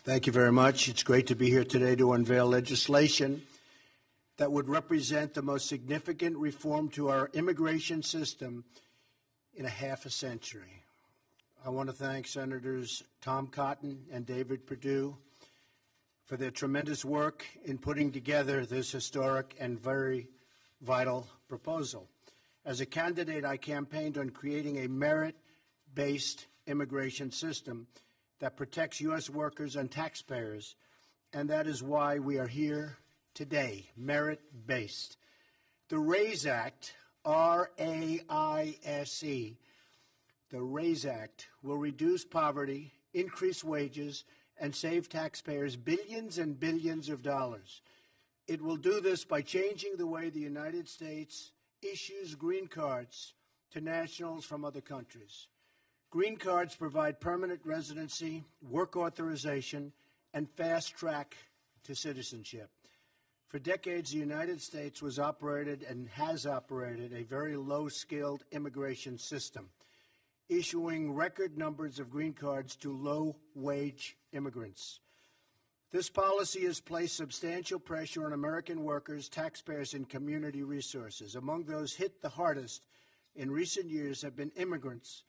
Thank you very much. It's great to be here today to unveil legislation that would represent the most significant reform to our immigration system in a half a century. I want to thank Senators Tom Cotton and David Perdue for their tremendous work in putting together this historic and very vital proposal. As a candidate, I campaigned on creating a merit-based immigration system that protects U.S. workers and taxpayers, and that is why we are here today, merit-based. The RAISE Act, R-A-I-S-E, the RAISE Act will reduce poverty, increase wages, and save taxpayers billions and billions of dollars. It will do this by changing the way the United States issues green cards to nationals from other countries. Green cards provide permanent residency, work authorization, and fast track to citizenship. For decades, the United States was operated and has operated a very low-skilled immigration system, issuing record numbers of green cards to low-wage immigrants. This policy has placed substantial pressure on American workers, taxpayers, and community resources. Among those hit the hardest in recent years have been immigrants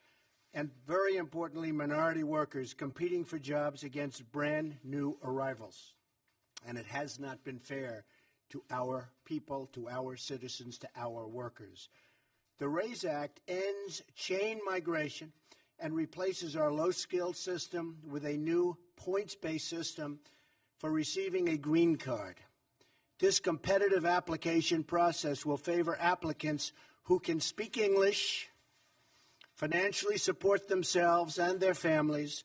and, very importantly, minority workers competing for jobs against brand-new arrivals. And it has not been fair to our people, to our citizens, to our workers. The RAISE Act ends chain migration and replaces our low-skilled system with a new points-based system for receiving a green card. This competitive application process will favor applicants who can speak English, financially support themselves and their families,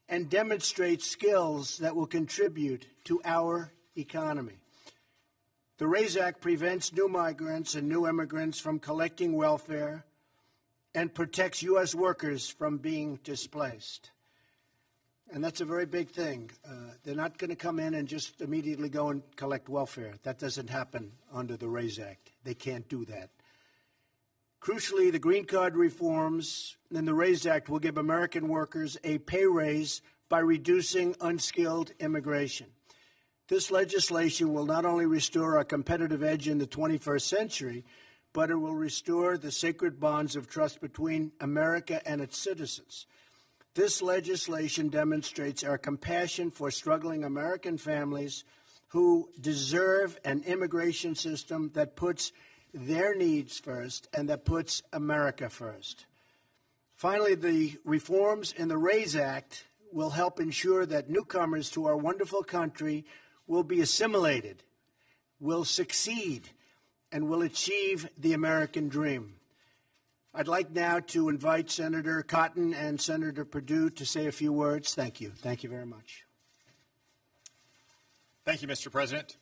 and demonstrate skills that will contribute to our economy. The RAISE Act prevents new migrants and new immigrants from collecting welfare and protects U.S. workers from being displaced. And that's a very big thing. They're not going to come in and just immediately go and collect welfare. That doesn't happen under the RAISE Act. They can't do that. Crucially, the green card reforms in the RAISE Act will give American workers a pay raise by reducing unskilled immigration. This legislation will not only restore our competitive edge in the 21st century, but it will restore the sacred bonds of trust between America and its citizens. This legislation demonstrates our compassion for struggling American families who deserve an immigration system that puts their needs first and that puts America first. Finally, the reforms in the RAISE Act will help ensure that newcomers to our wonderful country will be assimilated, will succeed, and will achieve the American dream. I'd like now to invite Senator Cotton and Senator Perdue to say a few words. Thank you. Thank you very much. Thank you, Mr. President.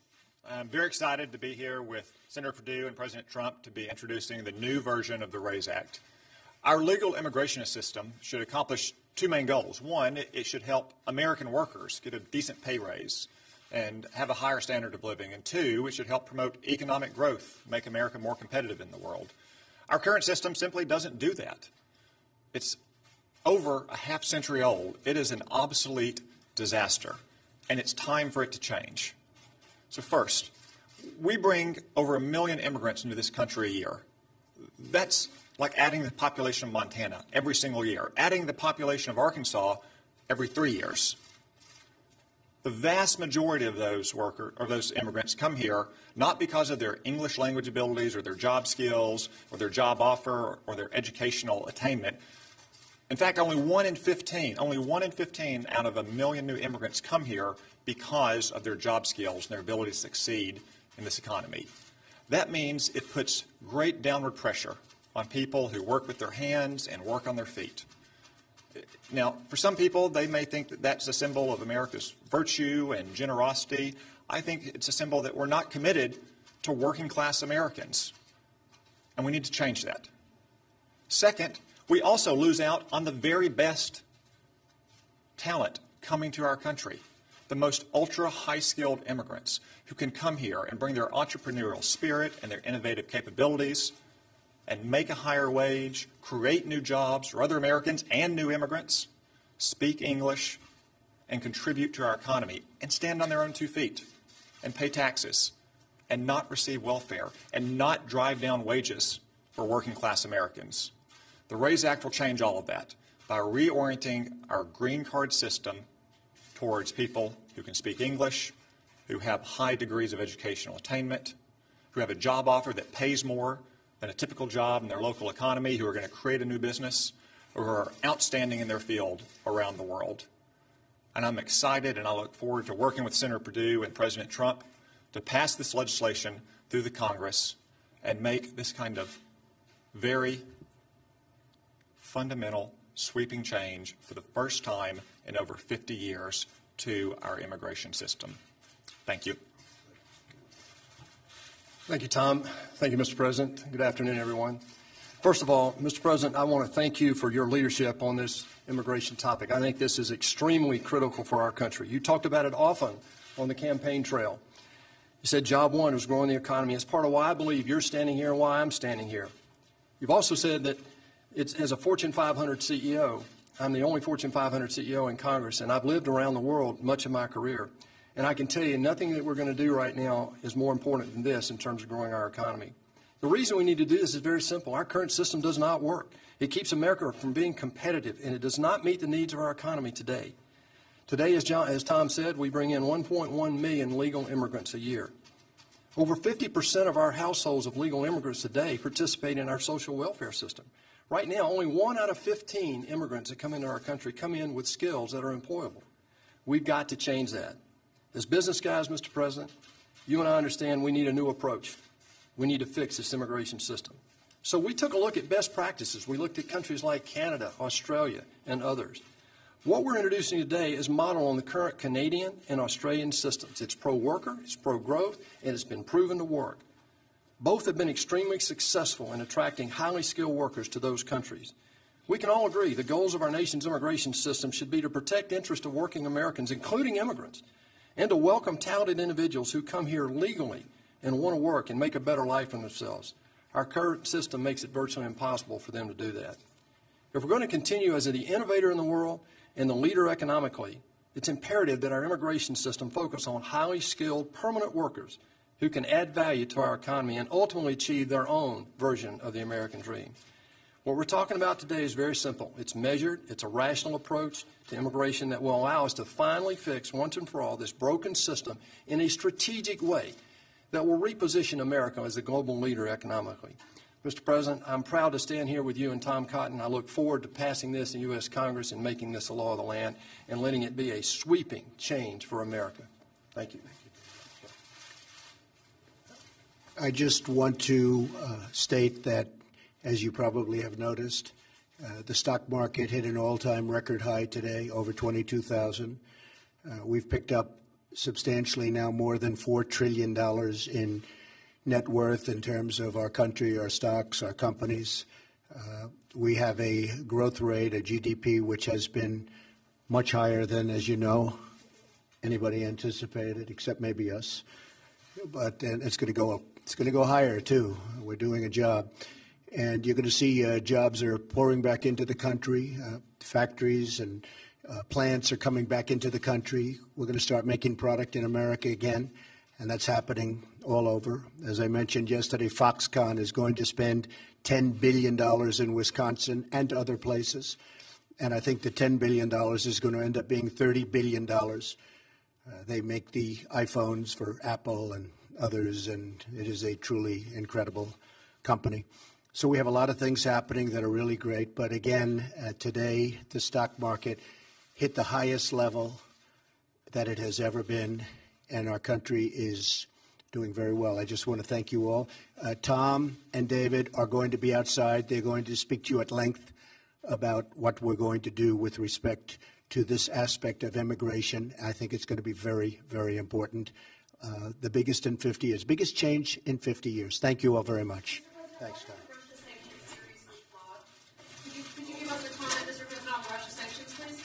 I'm very excited to be here with Senator Perdue and President Trump to be introducing the new version of the RAISE Act. Our legal immigration system should accomplish two main goals. One, it should help American workers get a decent pay raise and have a higher standard of living. And two, it should help promote economic growth, make America more competitive in the world. Our current system simply doesn't do that. It's over a half century old. It is an obsolete disaster, and it's time for it to change. So first, we bring over 1 million immigrants into this country a year. That's like adding the population of Montana every single year, adding the population of Arkansas every 3 years. The vast majority of those immigrants come here not because of their English language abilities or their job skills or their job offer or their educational attainment. In fact, only one in 15 out of 1 million new immigrants come here because of their job skills and their ability to succeed in this economy. That means it puts great downward pressure on people who work with their hands and work on their feet. Now, for some people, they may think that that's a symbol of America's virtue and generosity. I think it's a symbol that we're not committed to working-class Americans, and we need to change that. Second, we also lose out on the very best talent coming to our country, the most ultra-high-skilled immigrants who can come here and bring their entrepreneurial spirit and their innovative capabilities and make a higher wage, create new jobs for other Americans and new immigrants, speak English, and contribute to our economy and stand on their own 2 feet and pay taxes and not receive welfare and not drive down wages for working class Americans. The RAISE Act will change all of that by reorienting our green card system towards people who can speak English, who have high degrees of educational attainment, who have a job offer that pays more than a typical job in their local economy, who are going to create a new business, or who are outstanding in their field around the world. And I'm excited and I look forward to working with Senator Perdue and President Trump to pass this legislation through the Congress and make this kind of very fundamental, sweeping change for the first time in over 50 years to our immigration system. Thank you. Thank you, Tom. Thank you, Mr. President. Good afternoon, everyone. First of all, Mr. President, I want to thank you for your leadership on this immigration topic. I think this is extremely critical for our country. You talked about it often on the campaign trail. You said job one was growing the economy. It's part of why I believe you're standing here and why I'm standing here. You've also said that as a Fortune 500 CEO, I'm the only Fortune 500 CEO in Congress, and I've lived around the world much of my career. And I can tell you nothing that we're going to do right now is more important than this in terms of growing our economy. The reason we need to do this is very simple. Our current system does not work. It keeps America from being competitive, and it does not meet the needs of our economy today. Today, as Tom said, we bring in 1.1 million legal immigrants a year. Over 50% of our households of legal immigrants today participate in our social welfare system. Right now, only 1 out of 15 immigrants that come into our country come in with skills that are employable. We've got to change that. As business guys, Mr. President, you and I understand we need a new approach. We need to fix this immigration system. So we took a look at best practices. We looked at countries like Canada, Australia, and others. What we're introducing today is modeled on the current Canadian and Australian systems. It's pro-worker, it's pro-growth, and it's been proven to work. Both have been extremely successful in attracting highly skilled workers to those countries. We can all agree the goals of our nation's immigration system should be to protect the interests of working Americans, including immigrants, and to welcome talented individuals who come here legally and want to work and make a better life for themselves. Our current system makes it virtually impossible for them to do that. If we're going to continue as the innovator in the world and the leader economically, it's imperative that our immigration system focus on highly skilled permanent workers who can add value to our economy and ultimately achieve their own version of the American dream. What we're talking about today is very simple. It's measured. It's a rational approach to immigration that will allow us to finally fix once and for all this broken system in a strategic way that will reposition America as a global leader economically. Mr. President, I'm proud to stand here with you and Tom Cotton. I look forward to passing this in the U.S. Congress and making this a law of the land and letting it be a sweeping change for America. Thank you. I just want to state that, as you probably have noticed, the stock market hit an all-time record high today, over 22,000. We've picked up substantially now more than $4 trillion in net worth in terms of our country, our stocks, our companies. We have a growth rate, a GDP, which has been much higher than, as you know, anybody anticipated, except maybe us. But it's going to go higher too. We're doing a job, and you're going to see jobs are pouring back into the country. Factories and plants are coming back into the country. We're going to start making product in America again, and that's happening all over. As I mentioned yesterday, Foxconn is going to spend $10 billion in Wisconsin and other places, and I think the $10 billion is going to end up being $30 billion. They make the iPhones for Apple and others, and it is a truly incredible company. So we have a lot of things happening that are really great. But again, today, the stock market hit the highest level that it has ever been, and our country is doing very well. I just want to thank you all. Tom and David are going to be outside. They're going to speak to you at length about what we're going to do with respect to this aspect of immigration. I think it's going to be very, very important. The biggest in 50 years, biggest change in 50 years. Thank you all very much. Thanks, Tom. Could you give us a comment, Mr. President, on Russia sanctions, please?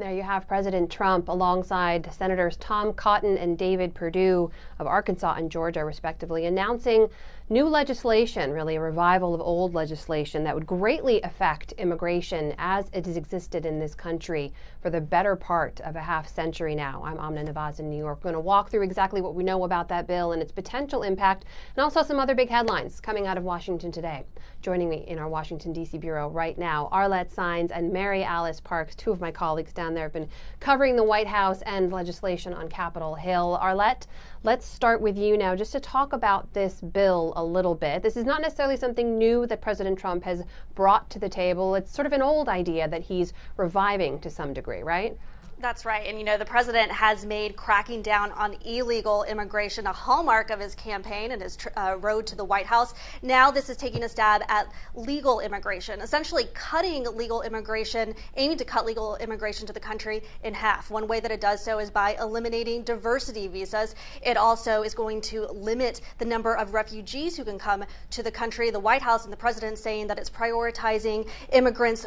There you have President Trump alongside Senators Tom Cotton and David Perdue of Arkansas and Georgia, respectively, announcing new legislation, really a revival of old legislation that would greatly affect immigration as it has existed in this country for the better part of a half century now. I'm Amna Nawaz in New York. We're going to walk through exactly what we know about that bill and its potential impact, and also some other big headlines coming out of Washington today. Joining me in our Washington, D.C. bureau right now, Arlette Saenz and Mary Alice Parks, two of my colleagues down there, have been covering the White House and legislation on Capitol Hill. Arlette, let's start with you now just to talk about this bill a little bit. This is not necessarily something new that President Trump has brought to the table. It's sort of an old idea that he's reviving to some degree, right? That's right. And, you know, the president has made cracking down on illegal immigration a hallmark of his campaign and his road to the White House. Now this is taking a stab at legal immigration, essentially cutting legal immigration, aiming to cut legal immigration to the country in half. One way that it does so is by eliminating diversity visas. It also is going to limit the number of refugees who can come to the country. The White House and the president saying that it's prioritizing immigrants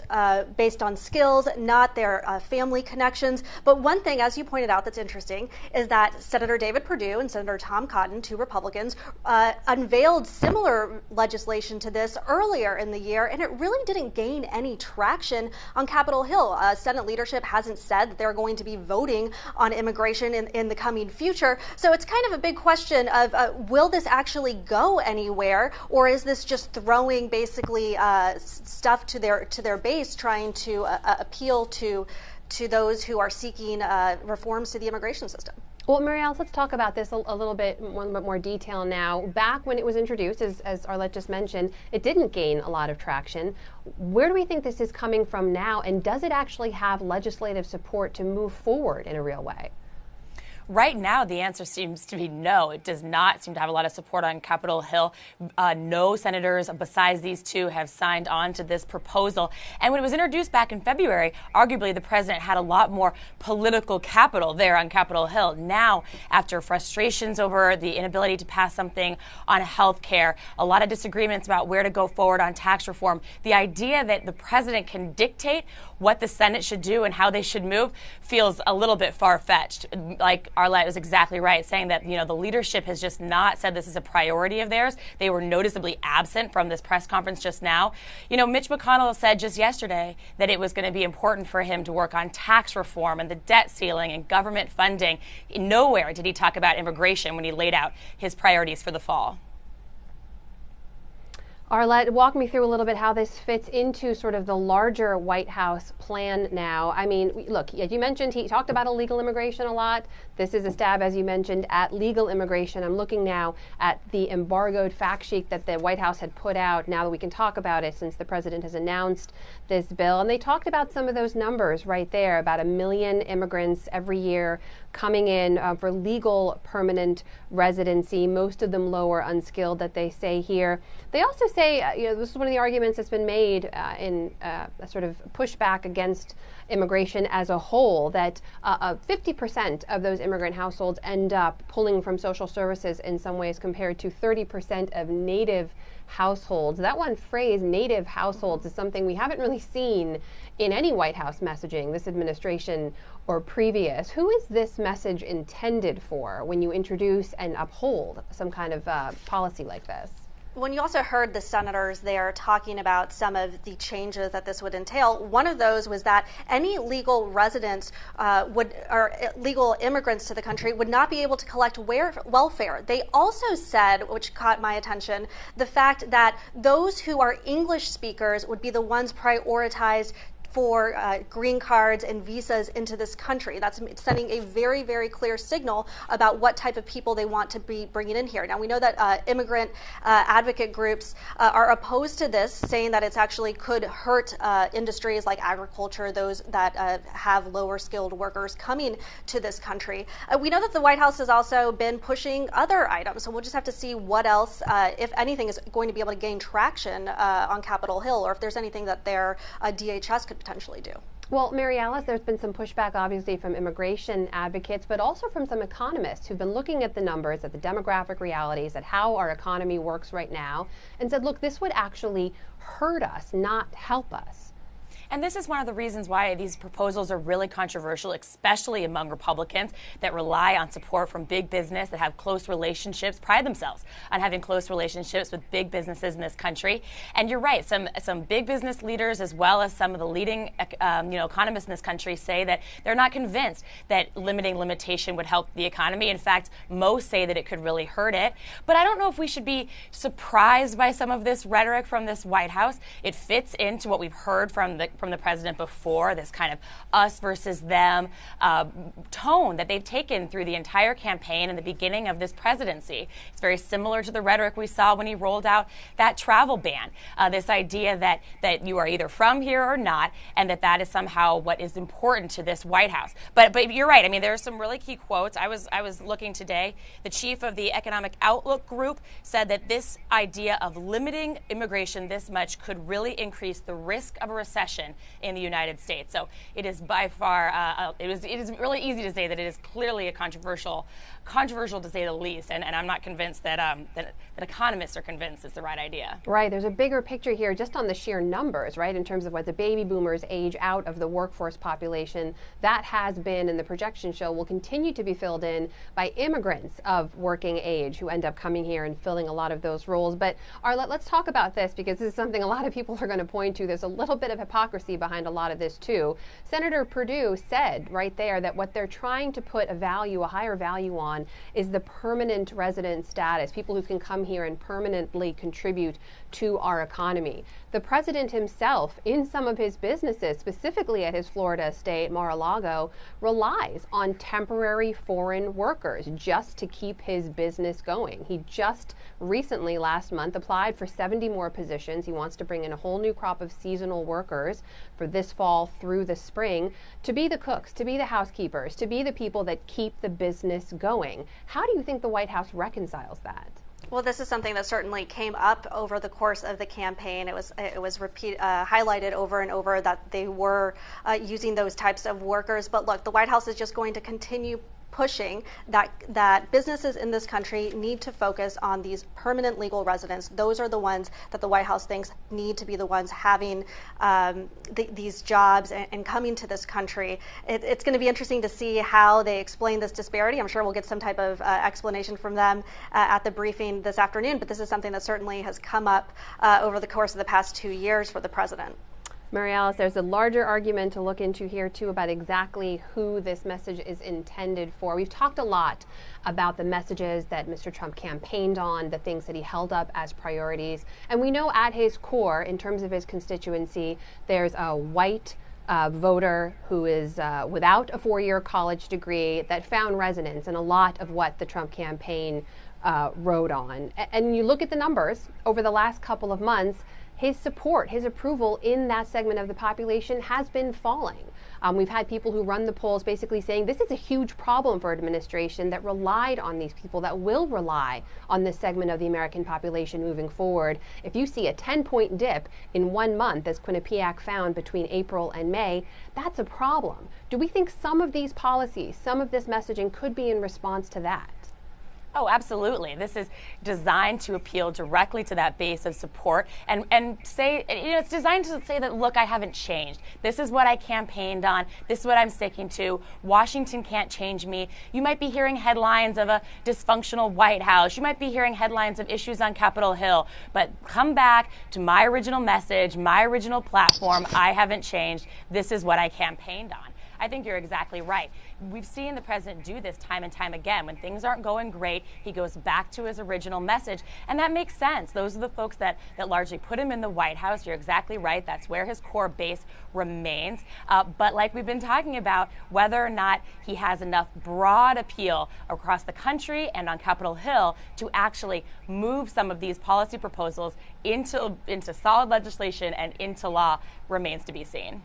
based on skills, not their family connections. But one thing, as you pointed out, that's interesting is that Senator David Perdue and Senator Tom Cotton, two Republicans, unveiled similar legislation to this earlier in the year, and it really didn't gain any traction on Capitol Hill. Senate leadership hasn't said that they're going to be voting on immigration in the coming future. So it's kind of a big question of will this actually go anywhere, or is this just throwing basically stuff to their base, trying to appeal to those who are seeking reforms to the immigration system? Well, Mary Alice, let's talk about this a little bit more detail now. Back when it was introduced, as Arlette just mentioned, it didn't gain a lot of traction. Where do we think this is coming from now, and does it actually have legislative support to move forward in a real way? Right now, the answer seems to be no. It does not seem to have a lot of support on Capitol Hill. No senators besides these two have signed on to this proposal. And when it was introduced back in February, arguably the president had a lot more political capital there on Capitol Hill. Now, after frustrations over the inability to pass something on health care, a lot of disagreements about where to go forward on tax reform, the idea that the president can dictate what the Senate should do and how they should move feels a little bit far-fetched. Like Arlette was exactly right, saying that, you know, the leadership has just not said this is a priority of theirs. They were noticeably absent from this press conference just now. You know, Mitch McConnell said just yesterday that it was going to be important for him to work on tax reform and the debt ceiling and government funding. Nowhere did he talk about immigration when he laid out his priorities for the fall. Arlette, walk me through a little bit how this fits into sort of the larger White House plan now. I mean, look, as you mentioned, he talked about illegal immigration a lot. This is a stab, as you mentioned, at legal immigration. I'm looking now at the embargoed fact sheet that the White House had put out, now that we can talk about it since the president has announced this bill. And they talked about some of those numbers right there, about 1 million immigrants every year coming in for legal permanent residency, most of them lower unskilled, that they say here. They also say, you know, this is one of the arguments that's been made in a sort of pushback against immigration as a whole, that 50% of those immigrant households end up pulling from social services in some ways compared to 30% of native households. That one phrase, native households, is something we haven't really seen in any White House messaging, this administration or previous. Who is this message intended for when you introduce and uphold some kind of policy like this? When you also heard the senators there talking about some of the changes that this would entail, one of those was that any legal residents or legal immigrants to the country would not be able to collect welfare. They also said, which caught my attention, the fact that those who are English speakers would be the ones prioritized for green cards and visas into this country. That's sending a very, very clear signal about what type of people they want to be bringing in here. Now, we know that immigrant advocate groups are opposed to this, saying that it's actually could hurt industries like agriculture, those that have lower skilled workers coming to this country. We know that the White House has also been pushing other items, so we'll just have to see what else, if anything, is going to be able to gain traction on Capitol Hill, or if there's anything that their DHS could potentially do. Well, Mary Alice, there's been some pushback, obviously, from immigration advocates, but also from some economists who've been looking at the numbers, at the demographic realities, at how our economy works right now, and said, look, this would actually hurt us, not help us. And this is one of the reasons why these proposals are really controversial, especially among Republicans that rely on support from big business, that have close relationships, pride themselves on having close relationships with big businesses in this country. And you're right, some big business leaders, as well as some of the leading economists in this country, say that they're not convinced that limitation would help the economy. In fact, most say that it could really hurt it. But I don't know if we should be surprised by some of this rhetoric from this White House. It fits into what we've heard from the president before, this kind of us versus them tone that they've taken through the entire campaign and the beginning of this presidency. It's very similar to the rhetoric we saw when he rolled out that travel ban, this idea that you are either from here or not, and that is somehow what is important to this White House. But you're right. I mean, there are some really key quotes. I was looking today. The chief of the Economic Outlook Group said that this idea of limiting immigration this much could really increase the risk of a recession in the United States. So it is by far, it is really easy to say that it is clearly a controversial to say the least. And I'm not convinced that economists are convinced it's the right idea. Right. There's a bigger picture here just on the sheer numbers, right, in terms of what the baby boomers age out of the workforce population. That has been, and the projections show, will continue to be filled in by immigrants of working age who end up coming here and filling a lot of those roles. But Arlette, let's talk about this, because this is something a lot of people are going to point to. There's a little bit of hypocrisy behind a lot of this, too. Senator Perdue said right there that what they're trying to put a higher value on is the permanent resident status, people who can come here and permanently contribute to our economy. The president himself, in some of his businesses, specifically at his Florida estate, Mar-a-Lago, relies on temporary foreign workers just to keep his business going. He just recently, last month, applied for 70 more positions. He wants to bring in a whole new crop of seasonal workers for this fall through the spring to be the cooks, to be the housekeepers, to be the people that keep the business going. How do you think the White House reconciles that? Well, this is something that certainly came up over the course of the campaign. It was highlighted over and over that they were using those types of workers. But look, the White House is just going to continue pushing that businesses in this country need to focus on these permanent legal residents. Those are the ones that the White House thinks need to be the ones having these jobs and coming to this country. It's going to be interesting to see how they explain this disparity. I'm sure we'll get some type of explanation from them at the briefing this afternoon, but this is something that certainly has come up over the course of the past 2 years for the president. Mary Alice, there's a larger argument to look into here, too, about exactly who this message is intended for. We've talked a lot about the messages that Mr. Trump campaigned on, the things that he held up as priorities. And we know at his core, in terms of his constituency, there's a white voter who is without a four-year college degree that found resonance in a lot of what the Trump campaign rode on. And you look at the numbers over the last couple of months, his support, his approval in that segment of the population has been falling. We've had people who run the polls basically saying this is a huge problem for an administration that relied on these people, that will rely on this segment of the American population moving forward. If you see a 10-point dip in 1 month, as Quinnipiac found between April and May, that's a problem. Do we think some of these policies, some of this messaging could be in response to that? Oh, absolutely. This is designed to appeal directly to that base of support and say, it's designed to say that, look, I haven't changed. This is what I campaigned on. This is what I'm sticking to. Washington can't change me. You might be hearing headlines of a dysfunctional White House. You might be hearing headlines of issues on Capitol Hill. But come back to my original message, my original platform. I haven't changed. This is what I campaigned on. I think you're exactly right. We've seen the president do this time and time again. When things aren't going great, he goes back to his original message. And that makes sense. Those are the folks that largely put him in the White House. You're exactly right. That's where his core base remains. But like we've been talking about, whether or not he has enough broad appeal across the country and on Capitol Hill to actually move some of these policy proposals into solid legislation and into law remains to be seen.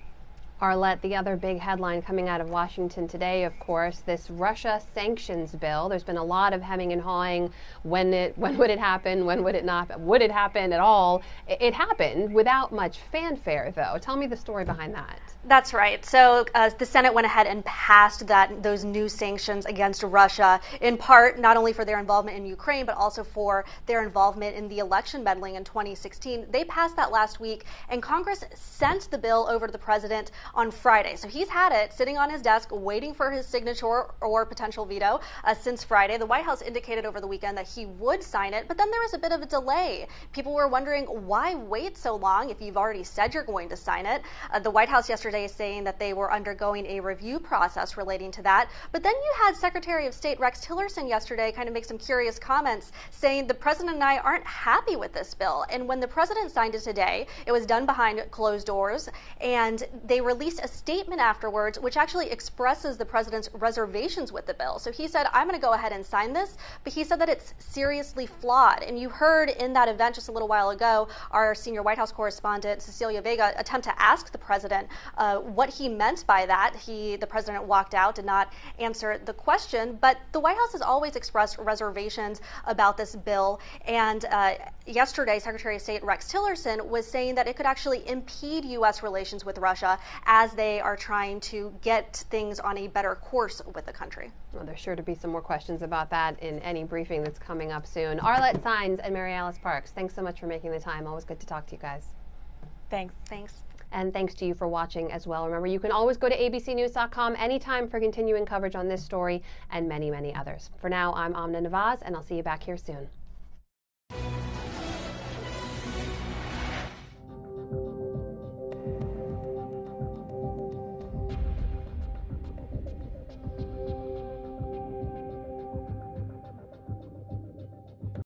Arlette, the other big headline coming out of Washington today, of course, this Russia sanctions bill. There's been a lot of hemming and hawing. When would it happen? When would it not? Would it happen at all? It happened without much fanfare, though. Tell me the story behind that. That's right. So the Senate went ahead and passed those new sanctions against Russia, in part not only for their involvement in Ukraine, but also for their involvement in the election meddling in 2016. They passed that last week, and Congress sent the bill over to the president on Friday. So he's had it sitting on his desk waiting for his signature or potential veto since Friday. The White House indicated over the weekend that he would sign it, but then there was a bit of a delay. People were wondering, why wait so long if you've already said you're going to sign it? The White House yesterday saying that they were undergoing a review process relating to that. But then you had Secretary of State Rex Tillerson yesterday kind of make some curious comments saying the president and I aren't happy with this bill. And when the president signed it today, it was done behind closed doors, and they released a statement afterwards which actually expresses the president's reservations with the bill. So he said, I'm going to go ahead and sign this, but he said that it's seriously flawed. And you heard in that event just a little while ago, our senior White House correspondent, Cecilia Vega, attempt to ask the president what he meant by that. The president walked out, did not answer the question, but the White House has always expressed reservations about this bill. And yesterday, Secretary of State Rex Tillerson was saying that it could actually impede U.S. relations with Russia as they are trying to get things on a better course with the country. Well, there's sure to be some more questions about that in any briefing that's coming up soon. Arlette Saenz and Mary Alice Parks, thanks so much for making the time. Always good to talk to you guys. Thanks. And thanks to you for watching as well. Remember, you can always go to abcnews.com anytime for continuing coverage on this story and many, many others. For now, I'm Amna Nawaz, and I'll see you back here soon.